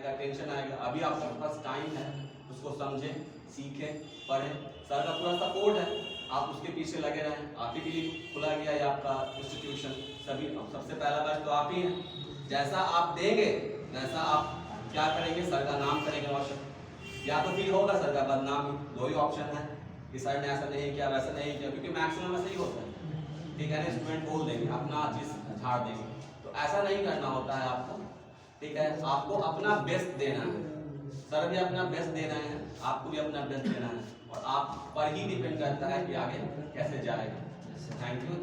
आएगा, टेंशन आएगा। अभी आपके पास टाइम है, उसको समझें, सीखें, पढ़ें। सर का पूरा सपोर्ट है, आप उसके पीछे लगे रहें। आप ही के लिए खुला गया है आपका इंस्टीट्यूशन। सबसे पहला बैच तो आप ही हैं। जैसा आप देंगे वैसा आप क्या करेंगे, सर का नाम करेंगे रोशन। या तो फिर होगा सर का बदनामी, दो ही ऑप्शन है कि सर ने ऐसा नहीं किया, वैसा नहीं किया, क्योंकि मैक्सिमम ऐसा ही होता है। ठीक है ना, स्टूडेंट बोल देंगे, अपना चीज झाड़ देंगे। तो ऐसा नहीं करना होता है आपको। ठीक है, आपको अपना बेस्ट देना है। सर भी अपना बेस्ट दे रहे हैं, आपको भी अपना बेस्ट देना है, और आप पर ही डिपेंड करता है कि आगे कैसे जाएगा। Thank you.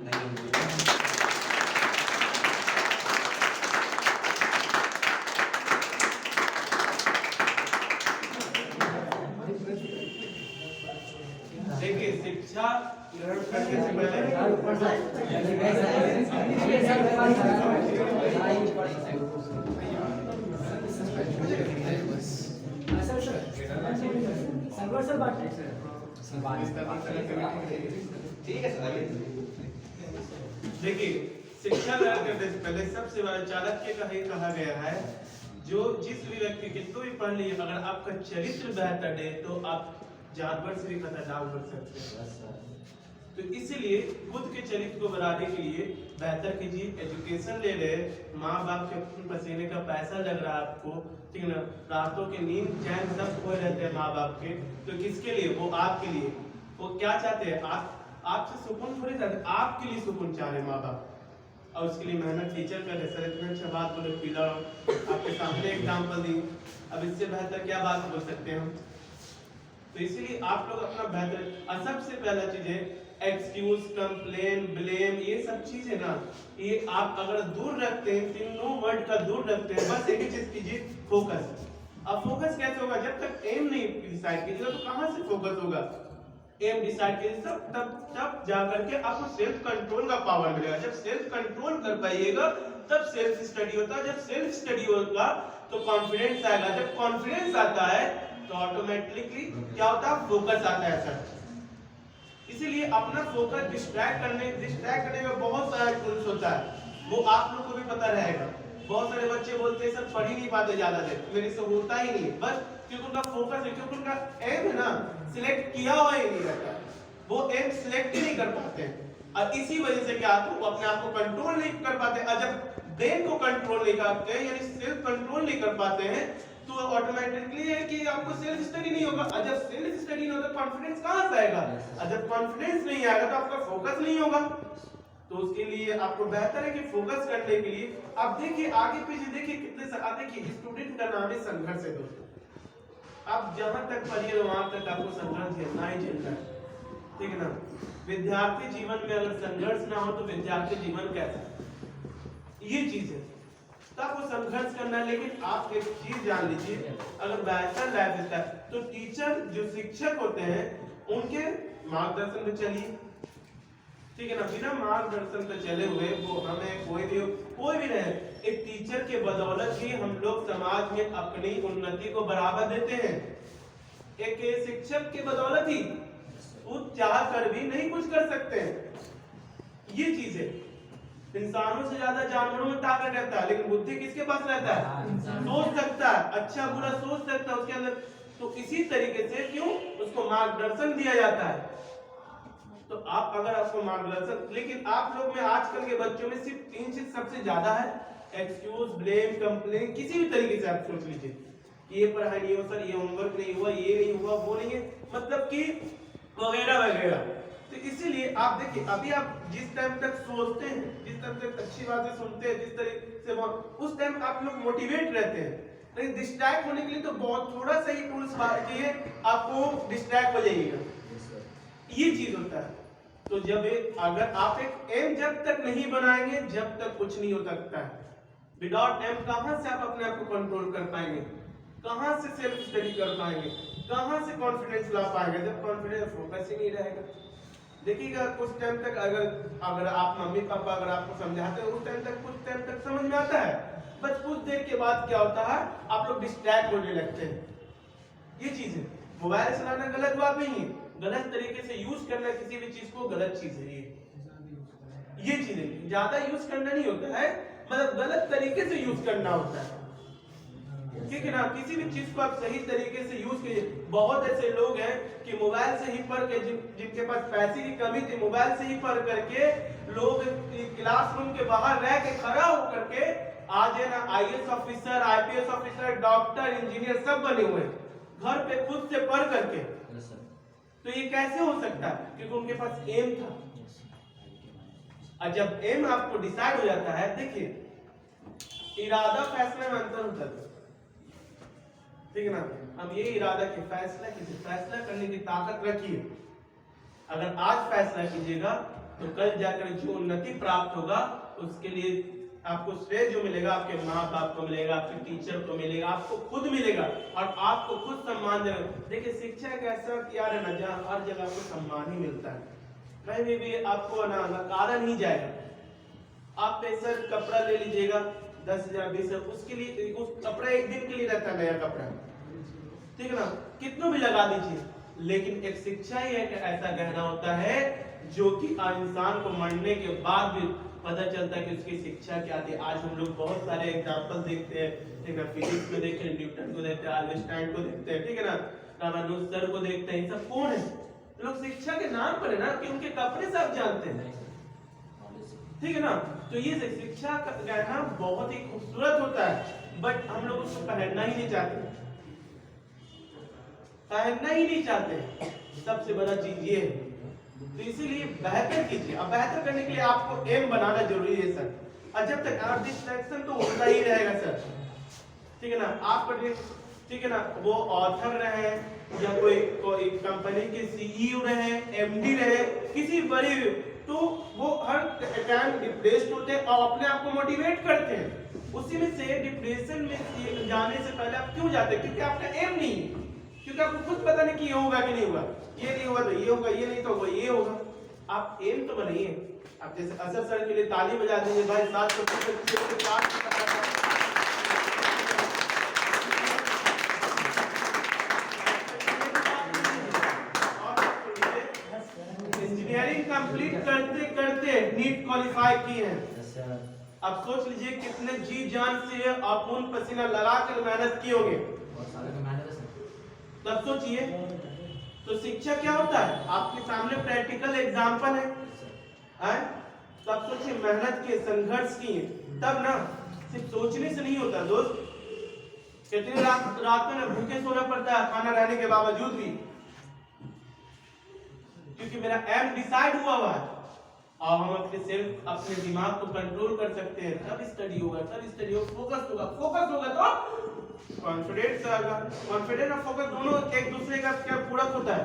देखिए, शिक्षा ग्रहण करने से पहले देखिए, शिक्षा ग्रहण करने से पहले सबसे बड़ा चाणक्य का ही कहा गया है, जो जिस भी व्यक्ति कितना भी पढ़ लिए, अगर आपका चरित्र बेहतर है तो आप जानवर से भी खतरनाक बन सकते हैं। तो इसीलिए खुद के चरित्र को बनाने के लिए बेहतर कीजिए, एजुकेशन ले रहे, माँ बाप के पसीने का पैसा लग रहा है आपको, ठीक है ना, रातों के नींद चैन सब खोए रहते हैं माँ बाप के, तो किसके लिए? वो आपके लिए। वो क्या चाहते हैं? आपसे सुकून थोड़ी चाहते, आपके लिए सुकून चाह रहे माँ बाप, और उसके लिए मेहनत टीचर कर रहे। सर इतने अच्छा बात बोले, पीला आपके सामने एग्जाम्पल दी, अब इससे बेहतर क्या बात बोल सकते हैं हम? तो इसीलिए आप लोग अपना बेहतर, और सबसे पहला चीज है एक्सक्यूज, कंप्लेन, ब्लेम, ये सब चीजें ना, ये आप अगर दूर रखते हैं, तीनों वर्ड का दूर रखते हैं, बस एक ही चीज कीजिए, फोकस। अब फोकस कैसे होगा? जब तक एम नहीं डिसाइड कीजिएगा तो कहां से फोकस होगा? एम डिसाइड कीजिए, तब जाकर के आपको सेल्फ कंट्रोल का पावर मिलेगा। जब सेल्फ कंट्रोल कर पाइएगा तब सेल्फ स्टडी होता है। जब सेल्फ स्टडी होगा तो कॉन्फिडेंस आएगा। जब कॉन्फिडेंस आता है तो ऑटोमेटिकली क्या होता है? फोकस आता है सर। इसीलिए अपना फोकस डिस्ट्रैक्ट करने में बहुत सारा टूल्स होता है, वो आप लोग को भी पता रहेगा। बहुत सारे बच्चे बोलते हैं सर पढ़ ही नहीं पाते ज्यादा देर, मेरे से होता ही नहीं, बस क्योंकि उनका फोकस है, क्योंकि उनका एम है ना, सिलेक्ट किया हुआ ही नहीं रहता, वो एम सिलेक्ट ही नहीं कर पाते हैं। और इसी वजह से क्या होता है? वो अपने आप को कंट्रोल नहीं कर पाते। और जब ब्रेन को कंट्रोल नहीं करते हैं, यानी सेल्फ कंट्रोल नहीं कर पाते हैं, तो ऑटोमेटिकली है कि आपको सेल्फ स्टडी नहीं होगा। और जब सेल्फ स्टडी नहीं होगा, कॉन्फिडेंस कहां से आएगा? और जब कॉन्फिडेंस नहीं आएगा तो आपका फोकस नहीं होगा। तो उसके लिए आपको बेहतर है कि फोकस करने के लिए आप देखिए, आगे पीछे देखिए, कितने देखिए, स्टूडेंट का नाम है संघर्ष है दोस्तों। आप जहां तक पढ़िए वहां तक आपको संघर्ष झेलना ही झेलना है, ठीक है ना। विद्यार्थी जीवन में अगर संघर्ष ना हो तो विद्यार्थी जीवन कैसा? ये चीज है, तब वो संघर्ष करना है। लेकिन आप एक चीज जान लीजिए, अगर बेहतर लाइफ देता है तो टीचर, जो शिक्षक होते हैं, उनके मार्गदर्शन में चलिए, ठीक है ना। बिना मार्गदर्शन पे चले हुए वो हमें कोई भी रहे, एक टीचर के बदौलत ही हम लोग समाज में अपनी उन्नति को बढ़ावा देते हैं। एक शिक्षक के बदौलत ही वो चाह कर भी नहीं कुछ कर सकते हैं। ये चीज है, इंसानों से ज्यादा जानवरों में ताकत रहता है, लेकिन बुद्धि किसके पास रहता है? सोच सकता है, अच्छा बुरा सोच सकता है उसके अंदर। तो इसी तरीके से क्यों उसको मार्गदर्शन दिया जाता है। तो आप अगर आपको मार्गदर्शन, लेकिन आप लोग में आजकल के बच्चों में सिर्फ 3 चीज सबसे ज्यादा है, एक्सक्यूज, ब्लेम, कंप्लेन। किसी भी तरीके से आप सोच लीजिए कि ये पढ़ाई नहीं हुआ सर, ये होमवर्क नहीं हुआ, ये नहीं हुआ, वो नहीं है, मतलब कि वगैरह वगैरह। तो इसीलिए आप देखिए, अभी आप जिस टाइम तक सोचते हैं, जिस टाइम तक अच्छी बातें सुनते हैं, जिस तरीके से उस टाइम आप लोग मोटिवेट रहते हैं। लेकिन डिस्ट्रैक्ट होने के लिए तो बहुत थोड़ा सा ही टूल्स चाहिए, आपको डिस्ट्रैक्ट हो जाइएगा, ये चीज होता है। तो जब अगर आप एक एम जब तक नहीं बनाएंगे, जब तक कुछ नहीं हो सकता है। विदाउट एम कहां से आप अपने आप को कंट्रोल कर पाएंगे? कहां से सेल्फ स्टडी कर पाएंगे? कहां से कॉन्फिडेंस ला पाएंगे? जब कॉन्फिडेंस, फोकस ही नहीं रहेगा। देखिएगा कुछ टाइम तक अगर आप मम्मी पापा अगर आपको समझाते हैं, उस टाइम तक कुछ टाइम तक समझ में आता है, बस कुछ देर के बाद क्या होता है, आप लोग डिस्ट्रैक्ट होने लगते हैं। ये चीज है, मोबाइल चलाना गलत बात नहीं है, गलत तरीके से यूज करना किसी भी चीज को गलत चीज है। ये चीज है, ज्यादा यूज करना नहीं होता है, मतलब गलत तरीके से यूज करना होता है। ठीक है ना। किसी भी चीज को आप सही तरीके से यूज कीजिए। बहुत ऐसे लोग हैं कि मोबाइल से ही पढ़ के जिनके पास पैसे की कमी थी, मोबाइल से ही पढ़ करके लोग क्लासरूम के बाहर रह के खड़ा होकर के आज है ना IAS officer, IPS officer, doctor, engineer सब बने हुए हैं घर पे खुद से पढ़ करके। तो ये कैसे हो सकता है? क्योंकि उनके पास एम था। और जब एम आपको डिसाइड हो जाता है, देखिए इरादा फैसले में अंतर होता है, ठीक है ना। हम ये इरादा के फैसला करने की ताकत रखिए। अगर आज फैसला कीजिएगा तो कल जाकर जो उन्नति प्राप्त होगा उसके लिए आपको श्रेय जो मिलेगा आपके माँ बाप को मिलेगा, आपके टीचर को मिलेगा, आपको खुद मिलेगा और आपको खुद सम्मान देगा। देखिए शिक्षा एक ऐसा यार है ना जहाँ हर जगह आपको सम्मान ही मिलता है, कहीं भी आपको ना नकारा नहीं जाएगा। आप पैसा कपड़ा ले लीजिएगा 10,000 20,000, उसके लिए उस कपड़ा एक दिन के लिए रहता है, नया कपड़ा, ठीक है ना, कितना भी लगा दीजिए। लेकिन एक शिक्षा ही एक ऐसा गहना होता है जो कि इंसान को मरने के बाद भी पता चलता है कि उसकी शिक्षा क्या थी। आज हम लोग बहुत सारे एग्जाम्पल देखते हैं, ठीक है, फिजिक्स में देखते हैं, न्यूटन को देखते हैं, आइंस्टाइन को देखते हैं, ठीक है ना, रामानुज सर को देखते हैं। सब कौन है? लोग शिक्षा के नाम पर है ना कि उनके कपड़े से आप जानते हैं, ठीक है ना। तो ये शिक्षा का गहना बहुत ही खूबसूरत होता है, बट हम लोग उसको पहनना ही नहीं चाहते, पहनना ही नहीं चाहते। सबसे बड़ा चीज ये है। तो इसीलिए बेहतर कीजिए। अब बेहतर करने के लिए आपको एम बनाना जरूरी है सर। और जब तक आप डिस्ट्रैक्शन तो होता ही रहेगा सर, ठीक है ना। आप ठीक है ना, वो ऑथर रहे या कोई कंपनी के सीईओ रहे, एमडी रहे, किसी बड़ी, तो वो हर टाइम डिप्रेस्ड होते हैं और अपने आप को मोटिवेट करते हैं। उसी में से डिप्रेशन में जाने से पहले आप क्यों जाते हैं? क्योंकि आपका एम नहीं है, क्योंकि आपको कुछ पता नहीं कि ये होगा कि नहीं होगा, ये नहीं होगा तो ये होगा, ये नहीं तो होगा ये होगा। आप एम तो बनाइए। आप जैसे असर सर के लिए ताली बजा दीजिए भाई, 700 इंजीनियरिंग कंप्लीट करते करते नीट क्वालिफाई की है। अब सोच लीजिए कितने जी जान से आप खून पसीना लगाकर मेहनत किए होंगे, तब सोचिए। तो शिक्षा क्या होता है? आपके सामने प्रैक्टिकल एग्जाम्पल है, तब सोचिए मेहनत किए, संघर्ष किए, तब ना सिर्फ सोचने से नहीं होता दोस्त। कितनी रात में भूखे सोना पड़ता है खाना रहने के बावजूद भी, क्योंकि मेरा एम डिसाइड हुआ है और हम अपने दिमाग को कंट्रोल कर सकते हैं। तब स्टडी होगा, फोकस होगा तो कॉन्फिडेंस आएगा। कॉन्फिडेंस और फोकस दोनों एक दूसरे का क्या पूरक होता है,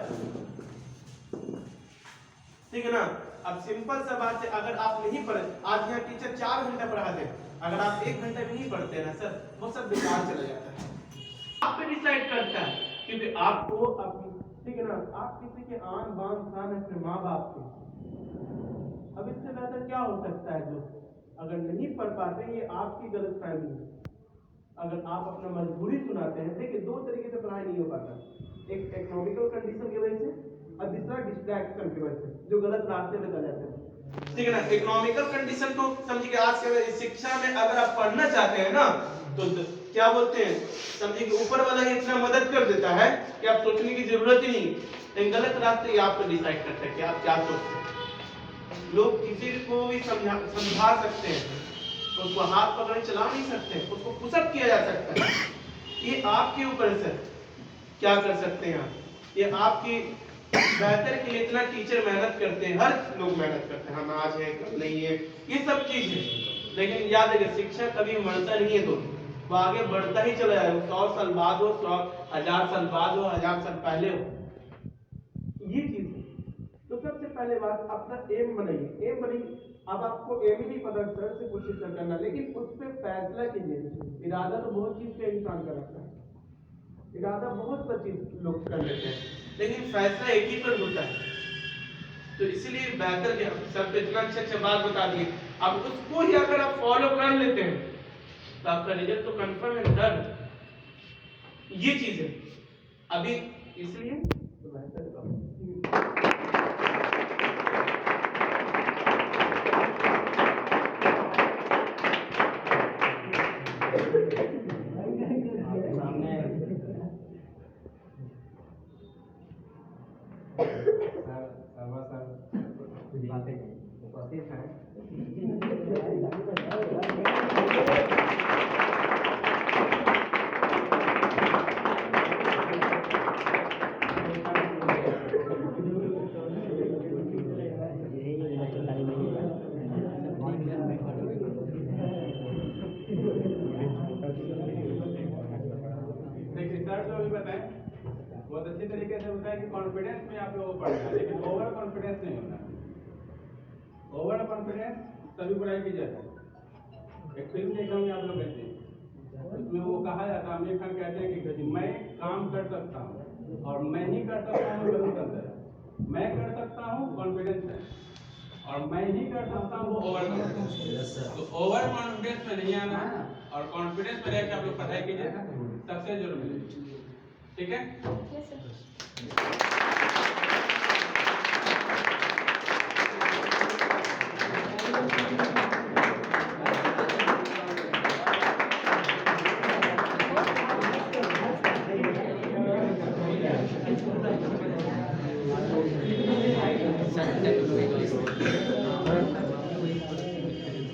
ठीक है ना। अब सिंपल सा बात है, अगर आप नहीं पढ़े, आज यहाँ टीचर 4 घंटा पढ़ाते हैं, अगर आप 1 घंटा भी नहीं पढ़ते ना सर, वो सब बेकार चला जाता है। आप पे डिसाइड करता है, क्योंकि आपको अपनी, ठीक है ना, आप किसी के आन बान शान है अपने माँ बाप के। अब इससे बेहतर क्या हो सकता है? जो अगर नहीं पढ़ पाते, ये आपकी गलतफहमी है। अगर आप अपना मजबूरी सुनाते हैं, देखिए 2 तरीके से पढ़ाई नहीं हो पाता, एक इकोनॉमिकल कंडीशन की वजह से और दूसरा डिस्ट्रैक्शन की वजह से, जो गलत रास्ते पे चले जाते हैं, ठीक है ना। इकोनॉमिकल कंडीशन को समझिए, आज के शिक्षा में अगर आप पढ़ना चाहते हैं ना, तो क्या बोलते हैं, समझिए ऊपर वाला ही इतना मदद कर देता है कि आप सोचने की जरूरत ही नहीं। लेकिन गलत रास्ते आपको डिसाइड करते हैं कि आप क्या सोचते हैं। लोग किसी को भी समझा सकते हैं, उसको हाथ पकड़े चला नहीं सकते, उसको पुशअप किया जा सकता है। ये आपके ऊपर से क्या कर सकते हैं आप, ये आपकी बेहतर के लिए इतना टीचर मेहनत करते हैं, हर लोग मेहनत करते हैं, हम आज है कल नहीं है, ये सब चीज है। लेकिन याद रखिए शिक्षा कभी मरता नहीं है दोस्तों, वो आगे बढ़ता ही चला जाएगा। 100 साल बाद हो, 1000 साल बाद हो, 1000 साल पहले हो, ये चीज है। तो सबसे पहले बात अपना एम बनाइए, एम बनाइए। अब आपको एम ही नहीं पता, सर से कोशिश करना, लेकिन उस पर फैसला कीजिए। इरादा तो बहुत चीज पे इंसान का रखता है, इरादा बहुत सा चीज लोग कर लेते हैं, लेकिन फैसला एक ही पर होता है। तो इसीलिए बेहतर क्या, सर पे इतना अच्छा बात बता दिए, अब उसको ही अगर आप फॉलो कर लेते हैं तो आपका रिजल्ट तो कंफर्म है सर। ये चीज है अभी, इसलिए तो बेहतर बातें उपस्थित हैं। देखिए सर जो अभी बताएं बहुत अच्छी तरीके से बताया कि कॉन्फिडेंस में आप लोगों को पढ़ना है, लेकिन ओवर कॉन्फिडेंस नहीं होना। ओवर कॉन्फिडेंस सभी बुराई की जड़ है। एक फिल्म देखा हूँ आप लोग कहते हैं, उसमें वो कहा जाता है, आमिर खान कहते हैं कि मैं काम कर सकता हूँ और मैं ही कर सकता हूँ, बहुत अंतर है। मैं कर सकता हूँ कॉन्फिडेंस है, और मैं ही कर सकता हूँ वो ओवर कॉन्फिडेंस। तो ओवर कॉन्फिडेंस में नहीं आना है और कॉन्फिडेंस में रहकर आप लोग पढ़ाई कीजिए, सक्सेस जरूर मिलेगी। ठीक है?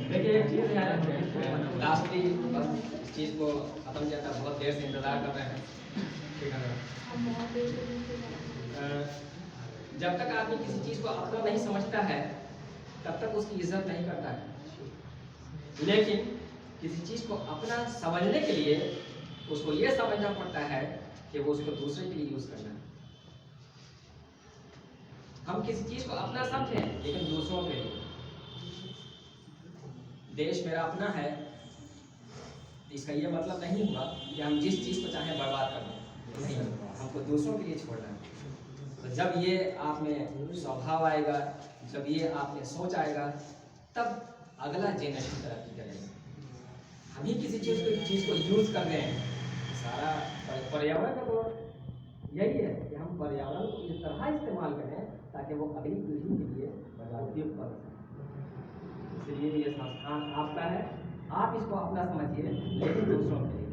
देखिए एक चीज़ है, लास्टली बस इस चीज़ को खत्म किया था, बहुत देर से इंतज़ार कर रहे हैं। ठीक है, जब तक आदमी किसी चीज़ को अपना नहीं समझता है तब तक उसकी इज्जत नहीं करता है, लेकिन किसी चीज़ को अपना समझने के लिए उसको ये समझना पड़ता है कि वो उसको दूसरे के लिए यूज़ करना है। हम किसी चीज़ को अपना समझें लेकिन दूसरों के लिए। देश मेरा अपना है, इसका ये मतलब नहीं हुआ कि हम जिस चीज़ को चाहें बर्बाद कर दें, नहीं, हमको दूसरों के लिए छोड़ना है। तो जब ये आप में स्वभाव आएगा, जब ये आप में सोच आएगा, तब अगला जनरेशन तरक्की करेगा। हम ही किसी चीज़ को यूज़ कर रहे हैं, सारा पर्यावरण का तो यही है कि हम पर्यावरण को इस तरह इस्तेमाल करें ताकि वो अगली पीढ़ी के लिए उपयोग कर सकें। इसलिए ये संस्थान आपका है, आप इसको अपना समझिए लेकिन दूसरों के लिए।